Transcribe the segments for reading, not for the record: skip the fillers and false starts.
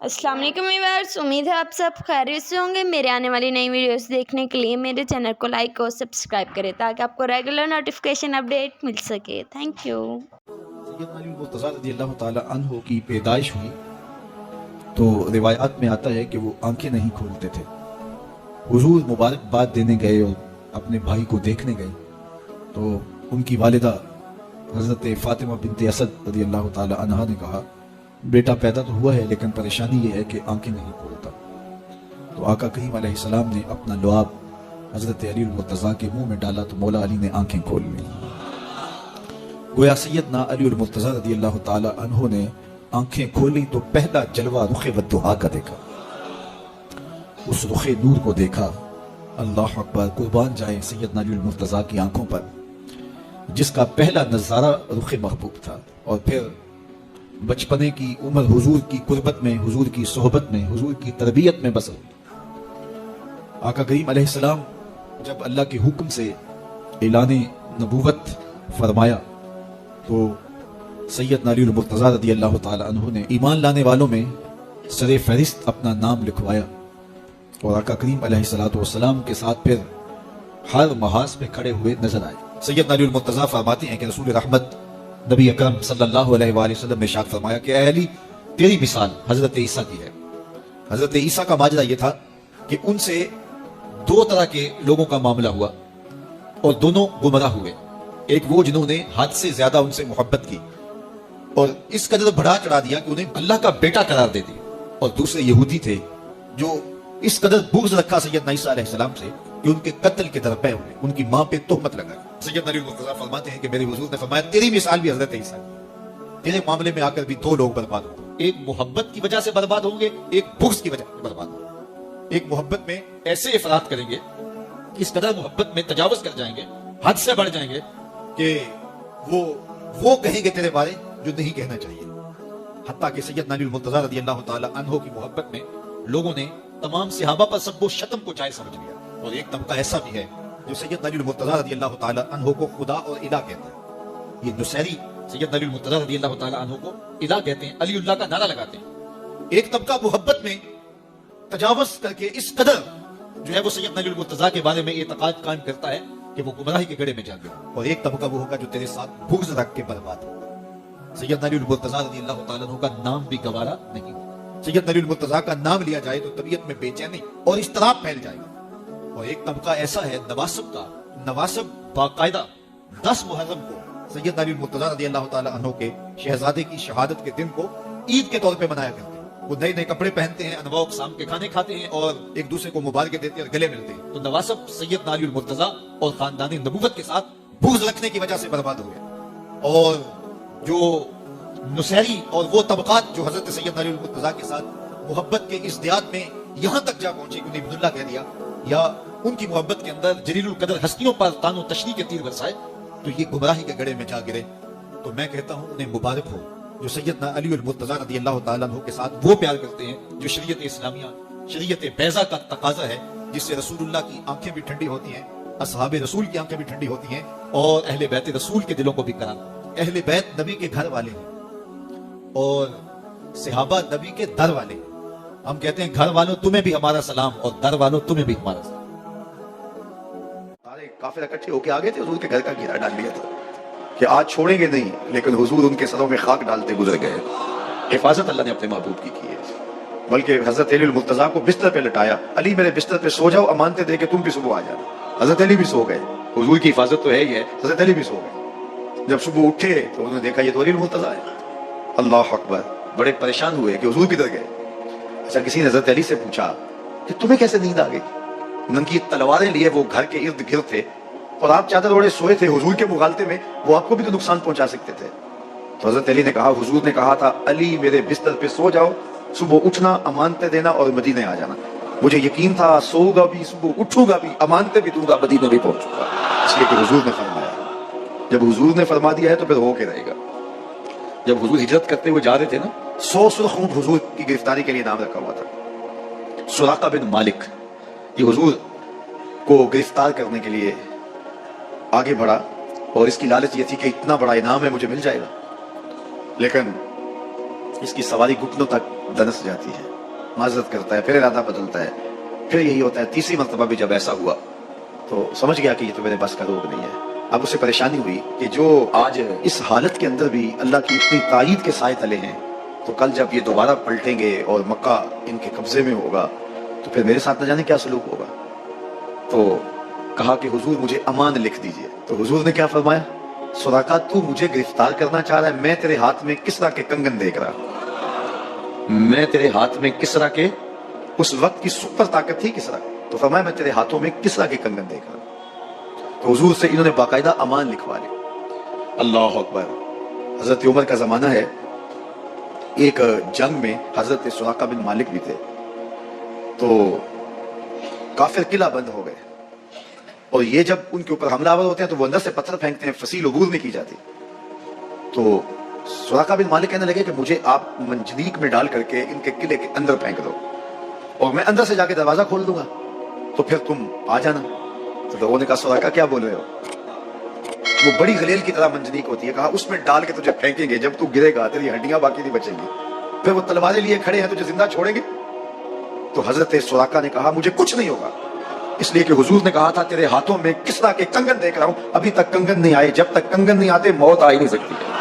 अस्सलाम वालेकुम व्यूअर्स, उम्मीद है आप सब खैरियत से होंगे। मेरे आने वाली नई वीडियोस देखने के लिए मेरे चैनल को लाइक और सब्सक्राइब करें ताकि आपको रेगुलर नोटिफिकेशन अपडेट मिल सके। Thank you. सैयदना अली मुर्तज़ा रज़ियल्लाहु ताला अन्हु की पैदाइश हुई तो रिवायात में आता है कि वो आंखें नहीं खोलते थे। हुजूर मुबारकबाद देने गए और अपने भाई को देखने गए तो उनकी वालिदा हज़रत फ़ातिमा बिन्त असद रज़ियल्लाहु ताला अन्हा ने कहा, बेटा पैदा तो हुआ है लेकिन परेशानी ये है कि आंखें नहीं खोलता। तो आका करीम अलैहिस्सलाम ने अपना लुआब हज़रत अली मुर्तज़ा के मुंह में डाला तो मौला अली ने आंखें खोल ली। गोया सैयदना अली मुर्तज़ा रज़ियल्लाहु ताला अन्हु ने आंखें खोली तो पहला जलवा रुखे वद्दुहा का देखा। उस रुखे नूर को देखा। अल्लाह अकबर, कुर्बान जाए सैयदना अली मुर्तज़ा की आंखों पर, जिसका पहला नज़ारा रुखे महबूब था। और फिर बचपने की उम्र हुजूर की कुर्बत में, हुजूर की सोहबत में, हुजूर की तरबियत में बसर। आका करीम अलैहिस्सलाम जब अल्लाह के हुक्म से ऐलान नबूवत फरमाया तो सैयदना अली मुर्तज़ा रज़ियल्लाहु ताला अन्हु ने ईमान लाने वालों में सरे फहरिस्त अपना नाम लिखवाया और आका करीम अलैहिस्सलातु वस्सलाम के साथ फिर हर महाज पे खड़े हुए नजर आए। सैयदना अली मुर्तज़ा फरमाते हैं कि रसूल रहमत नबी अकरम सल्लल्लाहु अलैहि वसल्लम ने इरशाद फरमाया कि ऐ अली, तेरी मिसाल हजरत ईसा की है। हजरत ईसा का माजरा यह था कि उनसे दो तरह के लोगों का मामला हुआ और दोनों गुमराह हुए। एक वो जिन्होंने हद से ज्यादा उनसे मोहब्बत की और इस कदर बढ़ा चढ़ा दिया कि उन्हें अल्लाह का बेटा करार दे दिया, और दूसरे यहूदी थे जो इस कदर बुग़्ज़ रखा सैयदना ईसा अलैहिस्सलाम से कि उनके कत्ल के दरपे हुए, उनकी मां पे तोहमत लगाई। सैयदना अली मुर्तज़ा फरमाते हैं कि मेरे हुजूर ने फरमाया, तेरी मिसाल भी हजरत ईसा की। तेरे मामले में आकर भी दो लोग बर्बाद होंगे, एक मोहब्बत की वजह से बर्बाद होंगे, एक बुग़्ज़ की वजह से बर्बाद होंगे। एक मोहब्बत में ऐसे इफरात करेंगे, इस कदर मोहब्बत में तजावुज़ कर जाएंगे, हद से बढ़ जाएंगे कि वो कहेंगे तेरे बारे जो नहीं कहना चाहिए। हत्ता कि सैयदना अली मुर्तज़ा रज़ियल्लाहु ताला अन्हु की मोहब्बत में लोगों ने तमाम सहाबा पर सब्बो शतम को जायज़ समझ लिया। और एक तबका ऐसा भी है जो सैयदना अली मुर्तज़ा रज़ियल्लाहु ताला अन्हु को खुदा और इला कहता है। ये नुसैरी सैयदना अली मुर्तज़ा रज़ियल्लाहु ताला अन्हु को इला कहते हैं, अलीउल्लाह का नारा लगाते हैं। एक तबका मोहब्बत में तजावुज़ करके इस कदर जो है वो सैयदना अली मुर्तज़ा के बारे में एतक़ाद कायम करता है कि वो गुमराही के गड़े में जा गया। और एक तबका वो होगा जो तेरे साथ बुग़्ज़ रख के बर्बाद होगा। सैयदना अली मुर्तज़ा रज़ियल्लाहु ताला अन्हु का नाम भी गवारा नहीं होगा। सैयदना अली मुर्तज़ा का नाम लिया जाए तो तबीयत में बेचैनी और इज़्तिराब फैल जाएगा। और एक तबका ऐसा है नवासिब का, नवासिब बाकायदा 10 मुहर्रम को सैयदना अली मुर्तज़ा रज़ियल्लाहु ताला अन्हु के शहजादे की शहादत के दिन को ईद के तौर पे मनाया करते हैं। वो नए नए कपड़े पहनते हैं, अनवा अक़साम के खाने खाते हैं और एक दूसरे को मुबारक देते हैं और गले मिलते हैं। तो नवासिब सैयदना अली मुर्तज़ा और खानदानी नबूवत के साथ बुग़्ज़ रखने की वजह से बर्बाद हो गए। और जो नुसैरी और वो तबकात जो हजरत सैयदना अली मुर्तज़ा के साथ मोहब्बत के इज़्दियाद में यहां तक जा पहुंचे कि उन्हें अब्दुल्ला कह दिया या उनकी मोहब्बत के अंदर जलीलुल कदर हस्तियों पर तानो तशनी के तीर बरसाए, तो ये गुमराही के गड़े में जा गिरे। तो मैं कहता हूं उन्हें मुबारक हो जो सैयदना अली मुर्तज़ा रज़ियल्लाहु ताला अन्हु के साथ वो प्यार करते हैं जो शरीयत इस्लामिया, शरीयत बैज़ा का तकाजा है, जिससे रसूलुल्लाह की आंखें भी ठंडी होती हैं, असहाबे रसूल की आंखें भी ठंडी होती हैं और अहले बैत रसूल के दिलों को भी करार। अहले बैत नबी के घर वाले हैं और सहाबा नबी के दर वाले हैं। हम कहते हैं घर वालों तुम्हें भी हमारा सलाम और दर वालों तुम्हें भी हमारा सलाम। सारे काफिला इकट्ठे होके आ गए थे, हुजूर के घर का घेरा डाल लिया था कि आज छोड़ेंगे नहीं, लेकिन हुजूर उनके सरों में खाक डालते गुजर गए। हिफाजत अल्लाह ने अपने महबूब की है। बल्कि हजरत अली मुर्तज़ा को बिस्तर पे लटाया, अली मेरे बिस्तर पे सो जाओ, अमानते दे के तुम भी सुबह आ जाना। हजरत अली भी सो गए, हुजूर की हिफाजत तो है ही है, हजरत अली भी सो गए। जब सुबह उठे तो उन्होंने देखा ये तो अली मुर्तज़ा है। अल्लाह अकबर, बड़े परेशान हुए कि हुजूर किधर गए। अच्छा, किसी ने हजरत अली से पूछा कि तुम्हें कैसे नींद आ गई? नंगी तलवारें लिए वो घर के इर्द गिर्द थे और आप चादर ओढ़े सोए थे हुजूर के मुगालते में, वो आपको भी तो नुकसान पहुंचा सकते थे। तो हजरत अली ने कहा, हुजूर ने कहा था अली मेरे बिस्तर पे सो जाओ, सुबह उठना, अमानते देना और मदीने आ जाना। मुझे यकीन था सोऊंगा भी, सुबह उठूंगा भी, अमानते भी दूंगा, मदीने भी पहुंचूंगा, इसलिए कि हुजूर ने फरमाया। जब हुजूर ने फरमा दिया है तो फिर हो के रहेगा। जब हुजूर हिजरत करते हुए जा रहे थे ना, 100 सुर्ख ऊंट हुजूर की गिरफ्तारी के लिए नाम रखा हुआ था। सुराका बिन मालिक ये हुजूर को गिरफ्तार करने के लिए आगे बढ़ा और इसकी लालच ये थी कि इतना बड़ा इनाम है, मुझे मिल जाएगा, लेकिन इसकी सवारी घुटनों तक दनस जाती है। माजरत करता है, फिर इरादा बदलता है, फिर यही होता है। तीसरी मरतबा भी जब ऐसा हुआ तो समझ गया कि ये तो मेरे बस का रोग नहीं है। अब उसे परेशानी हुई कि जो आज इस हालत के अंदर भी अल्लाह की इतनी तायीद के साए तले हैं, तो कल जब ये दोबारा पलटेंगे और मक्का इनके कब्जे में होगा तो फिर मेरे साथ न जाने क्या सलूक होगा। तो कहा कि हुजूर मुझे अमान लिख दीजिए। तो हुजूर ने क्या फरमाया, सुराका तू मुझे गिरफ्तार करना चाह रहा है, मैं तेरे हाथ में किसरा के कंगन देख रहा, मैं तेरे हाथ में किसरा के, उस वक्त की सुपर ताकत थी किसरा, तो फरमाया मैं तेरे हाथों में किसरा के कंगन देख रहा। तो हुजूर से इन्होंने बाकायदा अमान लिखवा ली। अल्लाह अकबर। हजरत उमर का जमाना है, एक जंग में हजरत सुराका बिन मालिक भी थे, तो काफिर किला बंद हो गए और ये जब उनके ऊपर हमलावर होते हैं तो वो अंदर से पत्थर फेंकते हैं, फसील उबूर नहीं की जाती। तो सुराका बिन मालिक कहने लगे कि मुझे आप मंजनीक में डाल करके इनके किले के अंदर फेंक दो और मैं अंदर से जाके दरवाजा खोल दूंगा, तो फिर तुम आ जाना। तो लोगों ने कहा सुराका क्या बोल रहे हो, वो बड़ी गलेल की तरह मंजनीक होती है, कहा उसमें डाल के तुझे फेंकेंगे, जब तू गिरेगा तेरी हड्डियां बाकी नहीं बचेंगी, फिर वो तलवारें लिए खड़े हैं तुझे जिंदा छोड़ेंगे। तो हजरत सुराका ने कहा मुझे कुछ नहीं होगा, इसलिए कि हुजूर ने कहा था तेरे हाथों में किसरा के कंगन देख रहा हूं, अभी तक कंगन नहीं आए, जब तक कंगन नहीं आते मौत आ ही नहीं सकती है।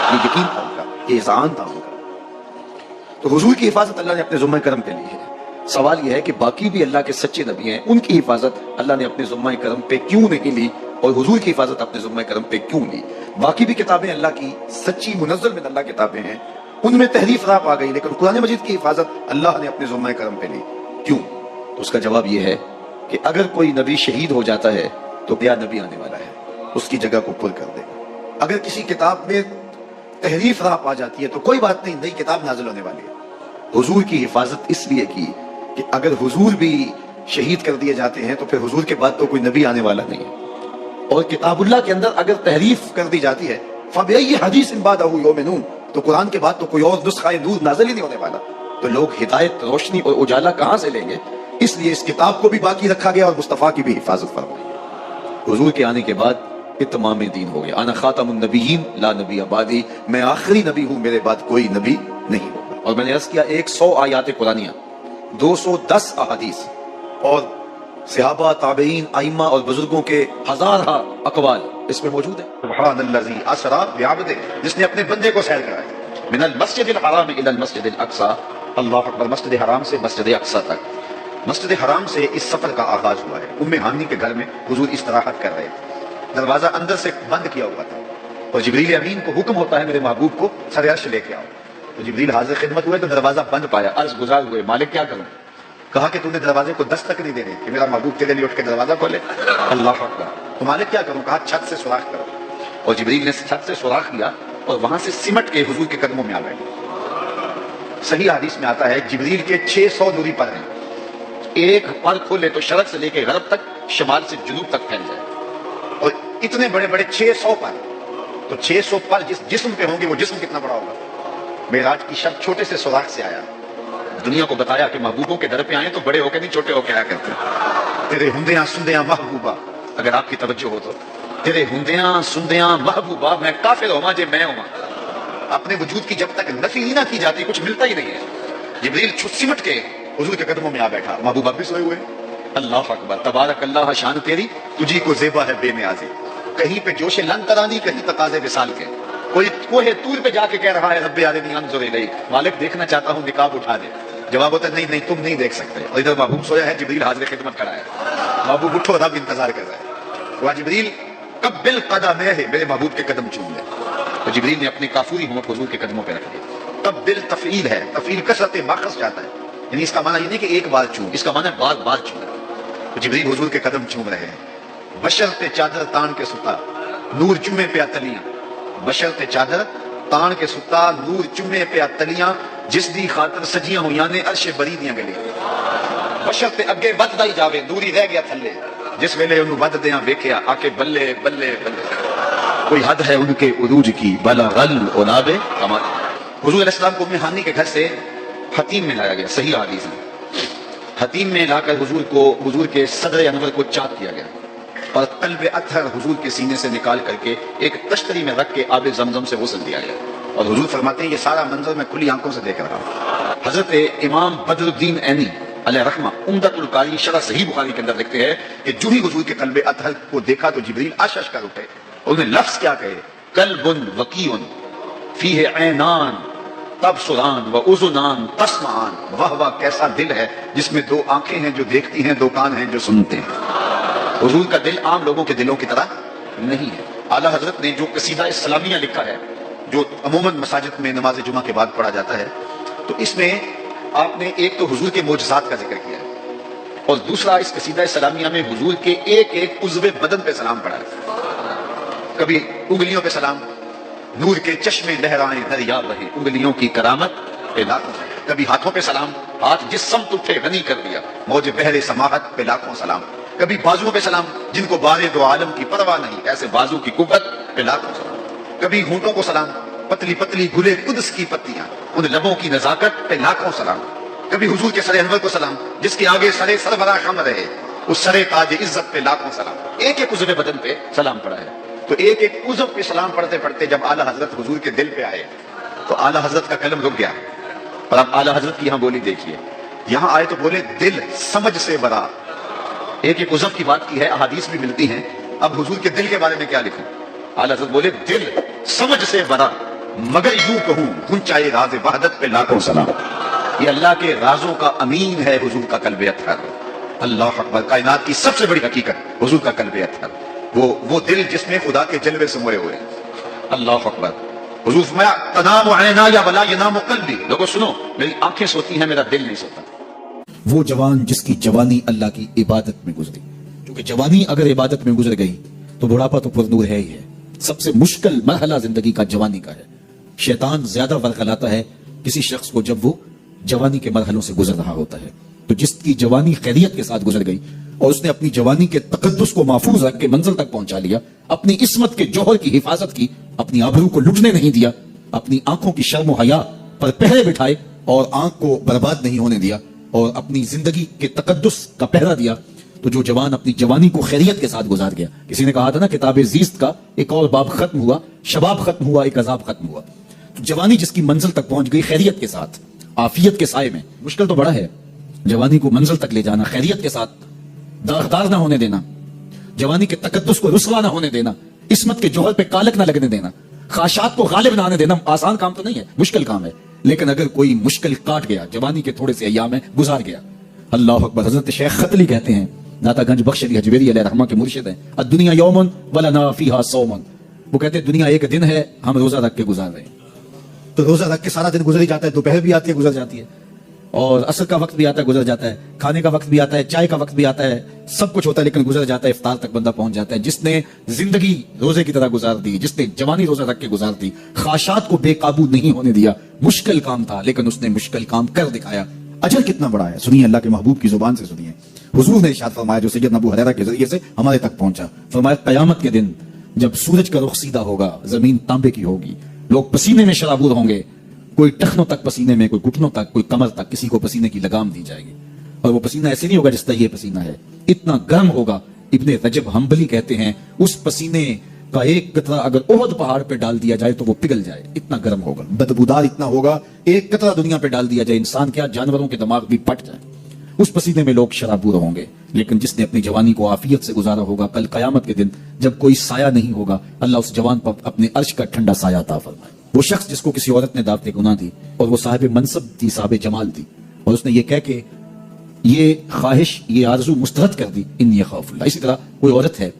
ये यकीन था उनका, ये एहसान था उनका। तो हुजूर की हिफाजत अल्लाह ने अपने ज़ुम्मे करम पे ली है। सवाल यह है कि बाकी भी अल्लाह के सच्चे नबी हैं, उनकी हिफाजत अल्लाह ने अपने ज़ुम्मे करम पे क्यों नहीं ली और हुजूर की हिफाजत अपने ज़ुम्मे करम पे क्यों ली। बाकी भी किताबें अल्लाह की सच्ची मुनज़्ज़ल मिन अल्लाह किताबें हैं, उनमें तहरीफ राप आ गई, लेकिन कुरान मजीद की हिफाजत अल्लाह ने अपने ज़ुम्मे करम पे ली। क्यों? तो उसका जवाब यह है कि अगर कोई नबी शहीद हो जाता है तो नया नबी आने वाला है, उसकी जगह को पुर कर देगा। अगर किसी किताब में तहरीफ राप आ जाती है तो कोई बात नहीं, नई किताब नाजिल होने वाली है। हुजूर की हिफाजत इसलिए की कि अगर हुजूर भी शहीद कर दिए जाते हैं तो फिर हुजूर के बाद तो कोई नबी आने वाला नहीं है। और किताबुल्लाह के अंदर अगर तहरीफ कर दी जाती है फबिअय्यि हदीसिन बादहु युमिनून, तो कुरान के बाद तो कोई और नुस्खा नूर नाज़िल ही नहीं होने वाला, तो लोग हिदायत, रोशनी और उजाला कहां से लेंगे। इसलिए इस किताब को भी बाकी रखा गया और मुस्तफा की भी हिफाजत फरमाई। हुजूर के आने के बाद इत्माम दीन हो गया। अना खातमुन नबिय्यीन ला नबी अबादी, मैं आखिरी नबी हूं, मेरे बाद कोई नबी नहीं होगा। और मैंने अर्ज किया 100 आयात कुरानिया, 210 अहादीस और सहाबा, ताबईन, आइम्मा और बुजुर्गों के हजार अकवाल इसमें मौजूद है। सुब्हानल्लज़ी असरा बिअब्दिही, जिसने अपने बंदे को सैर कराया, मिनल मस्जिदिल हराम इलल मस्जिदिल अक्सा, अल्लाह अकबर, मस्जिद हराम से मस्जिद अक्सा तक। मस्जिद हराम से इस सफर का आगाज हुआ है। उम्मे हानी के घर में हुजूर इस्तराहत कर रहे थे, दरवाजा अंदर से बंद किया हुआ था और जिब्रील अमीन को हुक्म होता है मेरे महबूब को सर अर्श लेके आओ। तो जिब्रील हाजिर खिदमत हुए तो दरवाजा बंद पाया, अर्ज गुजार हुए, मालिक क्या करूं। कहा कि तूने दरवाजे को दस्तक नहीं देनी कि मेरा महबूब तेरे लिए उठ के दरवाजा खोले। अल्लाह अकबर। तो मालिक क्या करूं, कहा छत से सुराख करो। और जिब्रील ने छत से सुराख किया और वहां से सिमट के हुजूर के कदमों में आ बैठे। सही हदीस में आता है जिब्रील के 600 दूरी पर हैं, एक पर खोले तो शरक से लेके गरब तक, शमाल से जुनूब तक फैल जाए। और इतने बड़े बड़े 600 पर, तो 600 पर जिस जिस्म पे होंगे वो जिस्म कितना बड़ा होगा। मेराज की शब छोटे से सुराख से आया, दुनिया को बताया कि महबूबों के दर पे आए तो बड़े होकर नहीं छोटे होकर आया करते। तेरे हुंदियां सुंदियां महबूबा, अगर आपकी तवज्जो हो तो, तेरे हुंदियां सुंदियां महबूबा, मैं काफिर होमा जे मैं होमा। अपने वजूद की जब तक नफी ना की जाती कुछ मिलता ही नहीं है। जिब्रील सिमट के हुजूर के कदमों में आ बैठा, महबूबा भी सोए हुए। अल्लाह अकबर, तबारक अल्लाह, शान तेरी, तुझी को ज़ेबा है बेनियाज़ी। कहीं पे जोशे लन तरानी, कहीं तकाज़े विसाल के। कोई कोहे तूर पे जाके कह रहा है रब्बे अरिनी अंजुर इलैक, मालिक देखना चाहता हूं, निकाब उठा दे। जवाब होता है नहीं नहीं तुम नहीं देख सकते। और इधर महबूब सोया है, जिब्रील हाजिर खिदमत खड़ा है। महबूब उठो, रब इंतजार कर रहा है। वह जिब्रील कब्बिल कदमे है, मेरे महबूब के कदम चूम ले। तो जिब्रील ने अपनी काफूरी होंठ हुजूर के कदमों पे रख दी। कब्बिल तफईल है, तफईल कसरत माखस जाता है, यानी इसका माना ये नहीं कि एक बार चूम, इसका माना बार बार चूम। तो जिब्रील हुजूर के कदम चूम रहे हैं। बशरते चादर तान के सुता, नूर चुमे पे अतलियां। बशरते चादर तान के सुता, नूर चुमे पे अतलियां, जिस दी खातर सजियां हुईयां ने अर्शे बरी दियां गलियां। बशरते अगे वधदा ही जावे, दूरी रह गया थल्ले, जिस वेले उन्हें वधदियां वेखिया आके बल्ले बल्ले बल्ले। कोई हद है उनके उरूज की, बला गल उनाबे कमाल। हुजूर अलैहि सलाम को मेहानी के घर से हतीम में लाया गया, सही हदीस है। हतीम में लाकर हुजूर के सदर अनवर को चाक किया गया और कल्ब अतहर हुजूर के सीने से निकाल करके एक तश्तरी में रख के आबे जमजम से गुस्ल दिया गया। और हुजूर फरमाते हैं ये सारा मंजर मैं खुली आंखों से देख रहा हूँ। حضرت امام بدر الدین عینی علیہ رحمہ عمدۃ القاری شرح صحیح بخاری کے اندر لکھتے ہیں کہ جو ہی حضور کے قلب اطہر کو دیکھا تو جبریل اشش کر اٹھے. انہوں نے لفظ کیا کہے؟ قلب وقیع فیہ عینان تبصران و اذنان تسمعان. واہ واہ کیسا دل ہے جس میں دو آنکھیں ہیں جو دیکھتی ہیں، دو کان ہیں جو سنتے ہیں. حضور کا دل عام لوگوں کے دلوں کی طرح نہیں ہے. اعلیٰ حضرت نے جو قصیدہ سلامیہ لکھا ہے جو عموماً مساجد میں نماز جمعہ کے بعد پڑھا جاتا ہے، تو اس میں آپ نے ایک تو حضور کے معجزات کا ذکر کیا ہے اور دوسرا اس قصیدہ سلامیہ میں حضور کے ایک ایک عضو بدن پہ سلام پڑھا ہے. کبھی انگلیوں پہ سلام، نور کے چشمے لہرائیں دریا بہے انگلیوں کی کرامت پہ لاکھوں. کبھی ہاتھوں پہ سلام، ہاتھ جس سمت اٹھے غنی کر دیا موج بحر سماحت پہ لاکھوں سلام. کبھی بازوؤں پہ سلام، جن کو بارے دو عالم کی پرواہ نہیں ایسے بازو کی قوت پہ لاکھوں سلام. کبھی ہونٹوں کو سلام، پتلی پتلی گلے قدس کی پتیاں ان لبوں کی نزاکت پہ لاکھوں سلام. کبھی حضور کے سر انور کو سلام، جس کے آگے سرے سربراہ خم رہے اس سرے تاج عزت پہ لاکھوں سلام. ایک ایک عضو بدن پہ سلام پڑھا ہے. تو ایک ایک عضو پہ سلام پڑھتے پڑھتے جب اعلیٰ حضرت حضور کے دل پہ آئے تو اعلیٰ حضرت کا قلم رک گیا. اور اب اعلیٰ حضرت کی یہاں بولی دیکھیے، یہاں آئے تو بولے دل سمجھ سے برا. ایک ایک عضو کی بات کی ہے، احادیث بھی ملتی ہیں. اب حضور کے دل کے بارے میں کیا لکھوں؟ اعلیٰ حضرت بولے دل سمجھ سے برا مگر یوں کہوں گنچائے راز وحدت پہ لاکھوں سلام. یہ اللہ کے رازوں کا امین ہے حضور کا قلب اطہر. اللہ اکبر. کائنات کی سب سے بڑی حقیقت حضور کا قلب اطہر، وہ دل جس میں خدا کے جلوے سموئے ہوئے. اللہ اکبر. حضور فرمایا تنام عینایا ولا ینام قلبی. لوگوں سنو، میری آنکھیں سوتی ہیں، میرا دل نہیں سوتا. وہ جوان جس کی جوانی اللہ کی عبادت میں گزری. کیونکہ جوانی اگر عبادت میں گزر گئی تو بڑھاپا تو پرنور ہے ہی ہے. سب سے مشکل مرحلہ زندگی کا جوانی کا ہے. شیطان زیادہ ورغلاتا ہے کسی شخص کو جب وہ جوانی کے مرحلوں سے گزر رہا ہوتا ہے. تو جس کی جوانی خیریت کے ساتھ گزر گئی اور اس نے اپنی جوانی کے تقدس کو محفوظ رکھ کے منزل تک پہنچا لیا، اپنی عصمت کے جوہر کی حفاظت کی، اپنی آبرو کو لٹنے نہیں دیا، اپنی آنکھوں کی شرم و حیا پر پہرے بٹھائے اور آنکھ کو برباد نہیں ہونے دیا اور اپنی زندگی کے تقدس کا پہرا دیا، تو جو جوان اپنی جوانی کو خیریت کے ساتھ گزار گیا. کسی نے کہا تھا نا کتاب زیست کا ایک اور باب ختم ہوا، شباب ختم ہوا، ایک عذاب ختم ہوا. تو جوانی جس کی منزل تک پہنچ گئی خیریت کے ساتھ، عافیت کے سائے میں. مشکل تو بڑا ہے جوانی کو منزل تک لے جانا، خیریت کے ساتھ، داغدار نہ ہونے دینا، جوانی کے تقدس کو رسوا نہ ہونے دینا، عصمت کے جوہر پہ کالک نہ لگنے دینا، خواہشات کو غالب نہ آنے دینا. آسان کام تو نہیں ہے، مشکل کام ہے. لیکن اگر کوئی مشکل کاٹ گیا، جوانی کے تھوڑے سے ایام میں گزار گیا. اللہ اکبر. حضرت شیخ خطلی کہتے ہیں، داتا گنج بخش علی حجویری علیہ رحمہ کے مرشد ہیں، الدنیا یوم ولنا فیہا صوم. وہ کہتے ہیں دنیا ایک دن ہے، ہم روزہ رکھ کے گزار رہے ہیں. تو روزہ رکھ کے سارا دن گزر ہی جاتا ہے. دوپہر بھی آتی ہے گزر جاتی ہے، اور عصر کا وقت بھی آتا ہے گزر جاتا ہے، کھانے کا وقت بھی آتا ہے، چائے کا وقت بھی آتا ہے، سب کچھ ہوتا ہے لیکن گزر جاتا ہے. افطار تک بندہ پہنچ جاتا ہے. جس نے زندگی روزے کی طرح گزار دی، جس نے جوانی روزہ رکھ کے گزار دی، خواہشات کو بے قابو نہیں ہونے دیا، مشکل کام تھا لیکن اس نے مشکل کام کر دکھایا. اجر کتنا بڑا ہے. سنیے اللہ کے محبوب کی زبان سے سنیے. حضور نے ارشاد فرمایا جو سیدنا ابو ہریرہ کے ذریعے سے ہمارے تک پہنچا. فرمایا قیامت کے دن جب سورج کا رخ سیدھا ہوگا، زمین تانبے کی ہوگی، لوگ پسینے میں شرابور ہوں گے، کوئی ٹخنوں تک پسینے میں، کوئی گھٹنوں تک، کوئی کمر تک، کسی کو پسینے کی لگام دی جائے گی. اور وہ پسینہ ایسے نہیں ہوگا جس طرح یہ پسینہ ہے، اتنا گرم ہوگا. ابن رجب حنبلی کہتے ہیں اس پسینے کا ایک قطرہ اگر احد پہاڑ پہ ڈال دیا جائے تو وہ پگھل جائے، اتنا گرم ہوگا، بدبودار اتنا ہوگا. ایک قطرہ دنیا پہ ڈال دیا جائے، انسان کیا جانوروں کے دماغ بھی پھٹ جائیں. اس پسینے میں لوگ شرابور ہوں گے. لیکن جس نے اپنی جوانی کو عافیت سے گزارا ہوگا، کل قیامت کے دن جب کوئی سایہ نہیں ہوگا، اللہ اس جوان پر اپنے عرش کا ٹھنڈا سایہ عطا فرمائے. وہ شخص جس کو کسی عورت نے دعوت گناہ دی اور وہ صاحب منصب تھی، صاحب جمال تھی، اور اس نے یہ کہہ کے یہ خواہش، یہ آرزو مسترد کر دی، انی خاف اللہ. اسی طرح کوئی عورت ہے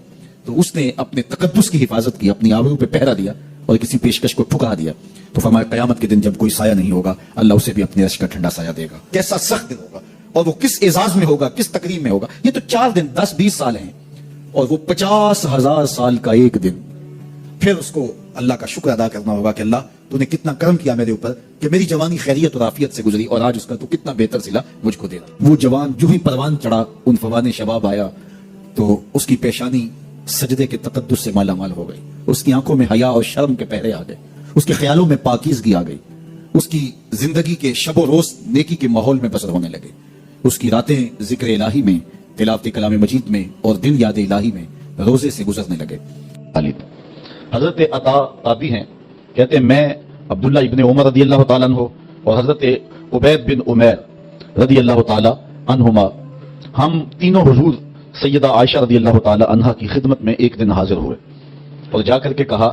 تو اس نے اپنے تقدس کی حفاظت کی، اپنی آبرو پہ پہرا دیا اور کسی پیشکش کو ٹھکرا دیا، تو فرمایا قیامت کے دن جب کوئی سایہ نہیں ہوگا، اللہ اسے بھی اپنے عرش کا ٹھنڈا سایہ دے گا. کیسا سخت دن ہوگا اور وہ کس اعزاز میں ہوگا، کس تکریم میں ہوگا. یہ تو 4 دن 10-20 سال ہیں اور وہ 50,000 سال کا ایک دن. پھر اس کو اللہ کا شکر ادا کرنا ہوگا کہ اللہ تو نے کتنا کرم کیا میرے اوپر کہ میری جوانی خیریت اور عافیت سے گزری اور آج اس کا تو کتنا بہتر صلہ مجھ کو دے رہا. وہ جوان جو ہی پروان چڑھا، ان فوان شباب آیا تو اس کی پیشانی سجدے کے تقدس سے مالا مال ہو گئی. اس کی آنکھوں میں حیا اور شرم کے پہرے آ گئے، اس کے خیالوں میں پاکیزگی آ گئی، اس کی زندگی کے شب و روز نیکی کے ماحول میں بسر ہونے لگے. اس کی راتیں ذکر الہی میں، تلاوت کلام مجید میں اور دن یاد الہی میں روزے سے گزرنے لگے. حضرت عطا تابی ہیں، کہتے ہیں میں عبداللہ ابن عمر رضی اللہ تعالیٰ عنہ اور حضرت उबैद बिन उमैर रदी अल्लाह ताला अन्हुमा, हम तीनों हुजूर सैयदा आयशा रदी अल्लाह ताला अन्हा की खिदमत में एक दिन हाजिर हुए और जाकर के कहा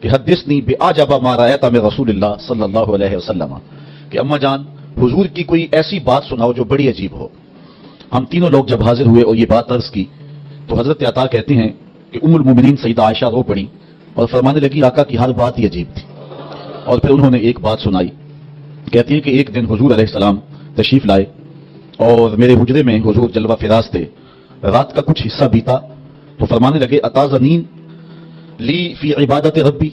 कि हद्दिसनी बिआजबा मा रायता में रसूलुल्लाह सल्लल्लाहु अलैहि वसल्लम, कि अम्मा जान हुजूर की कोई ऐसी बात सुनाओ जो बड़ी अजीब हो। हम तीनों लोग जब हाजिर हुए और ये बात अर्ज की तो हजरत अता कहती हैं कि उम्मुल मोमिनीन सैयदा आयशा रो पड़ी और फरमाने लगी आका की हर बात ही अजीब थी। और फिर उन्होंने एक बात सुनाई, कहती है कि एक दिन हुजूर अलैहिस्सलाम तशरीफ लाए और मेरे हुजरे में हुजूर जलवा फिराज थे। रात का कुछ हिस्सा बीता तो फरमाने लगे अताज़नीन ली फी इबादत रब्बी,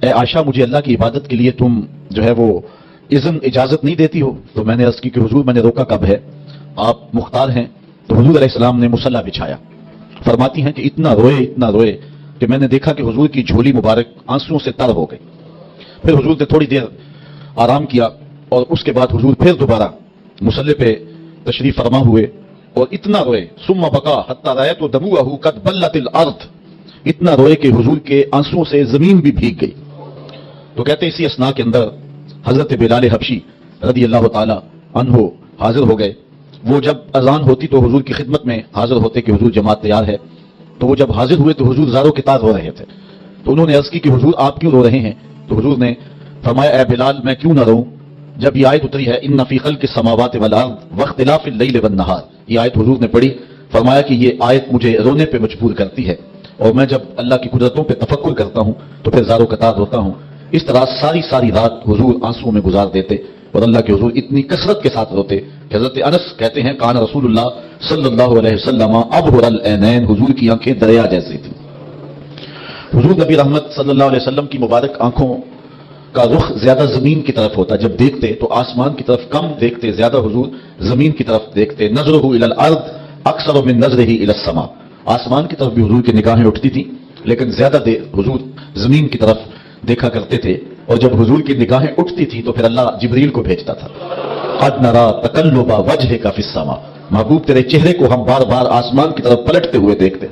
ए आयशा मुझे अल्लाह की इबादत के लिए तुम जो है वो इजाजत नहीं देती हो। तो मैंने अर्ज की कि हुजूर मैंने रोका कब है, आप मुख्तार हैं। तो हुजूर अलैहिस्सलाम ने मुसल्ला बिछाया। फरमाती हैं कि इतना रोए कि मैंने देखा कि हुजूर की झोली मुबारक आंसुओं से तर हो गई। फिर हुजूर ने थोड़ी देर आराम किया और उसके बाद हुजूर फिर दोबारा मुसल्ले पे तशरीफ फरमा हुए और इतना रोए सुम्मा बका हत्ता रायतु दमुअहु कद बल्लतिल अर्द, इतना रोए कि हुजूर के आंसुओं से जमीन भी भीग गई। तो कहते इसी असना के अंदर हजरत बिलाल हबशी रदी अल्लाह ताला अन्हो हाजिर हो गए। वो जब अजान होती तो हुजूर की खिदमत में हाजिर होते कि हुजूर जमात तैयार है। तो वो जब हाजिर हुए तो हुजूर ज़ारो कितार रो रहे थे। तो उन्होंने अर्ज की कि हुजूर आप क्यों रो रहे हैं। तो हुजूर ने फरमाया ए बिलाल मैं क्यों ना रोऊं, जब ये आयत उतरी है इन्ना फी खल्क़िस समावाति वल अर्द वख्तिलाफिल लैल वन नहार, ये आयत हुजूर ने पढ़ी। फरमाया कि ये आयत मुझे रोने पे मजबूर करती है और मैं जब अल्लाह की कुदरतों पे तफक्कुर करता हूं तो फिर ज़ारो कतार रोता हूं। इस तरह सारी रात हुजूर आंसुओं में गुजार देते और अल्लाह के हुजूर इतनी कसरत के साथ रोते कि हज़रत अनस कहते हैं कान रसूलुल्लाह सल्लल्लाहु अलैहि वसल्लम अबहुरल ऐनैन, हुजूर की आंखें दरिया जैसी थी। हुजूर नबी रहमत सल्लल्लाहु अलैहि वसल्लम की मुबारक आंखों का रुख ज्यादा जमीन की तरफ होता, जब देखते तो आसमान की तरफ कम देखते, ज्यादा हुजूर जमीन की तरफ देखते। नज़रुहु इलल अर्द अक्सर मिन नज़रिही इलस समा, आसमान की तरफ भी हुजूर की निगाहें उठती थी लेकिन ज्यादा देर हुजूर जमीन की तरफ देखा करते थे। और जब हुजूर की निगाहें उठती थी तो फिर अल्लाह जिब्रील को भेजता था। कद नरा तकल्लुबा वजहिका फिस समा, महबूब तेरे चेहरे को हम बार बार आसमान की तरफ पलटते हुए देखते।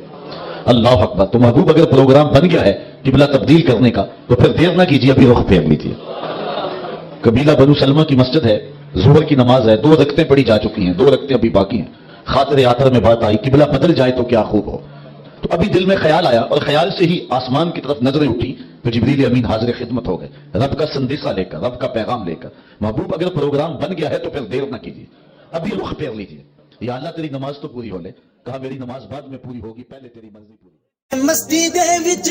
अल्लाह अकबर। तो महबूब अगर प्रोग्राम बन गया है किबला तब्दील करने का तो फिर देर ना कीजिए, अभी रुख फेर लीजिए। कबीला बनु सलमा की मस्जिद है, जोहर की नमाज है, 2 रकतें पढ़ी जा चुकी हैं, 2 रकतें अभी बाकी हैं। खातिर आतर में बात आई किबला बदल जाए तो क्या खूब हो। तो अभी दिल में ख्याल आया और ख्याल से ही आसमान की तरफ नजरें उठी तो जिब्रील अमीन हाजिर खिदमत हो गए रब का संदेशा लेकर, रब का पैगाम लेकर। महबूब अगर प्रोग्राम बन गया है तो फिर देर ना कीजिए, अभी रुख फेर लीजिए। या अल्लाह तेरी नमाज तो पूरी हो ले, कहा मेरी नमाज बाद में पूरी होगी, पहले तेरी मर्जी पूरी। मस्ती दे विच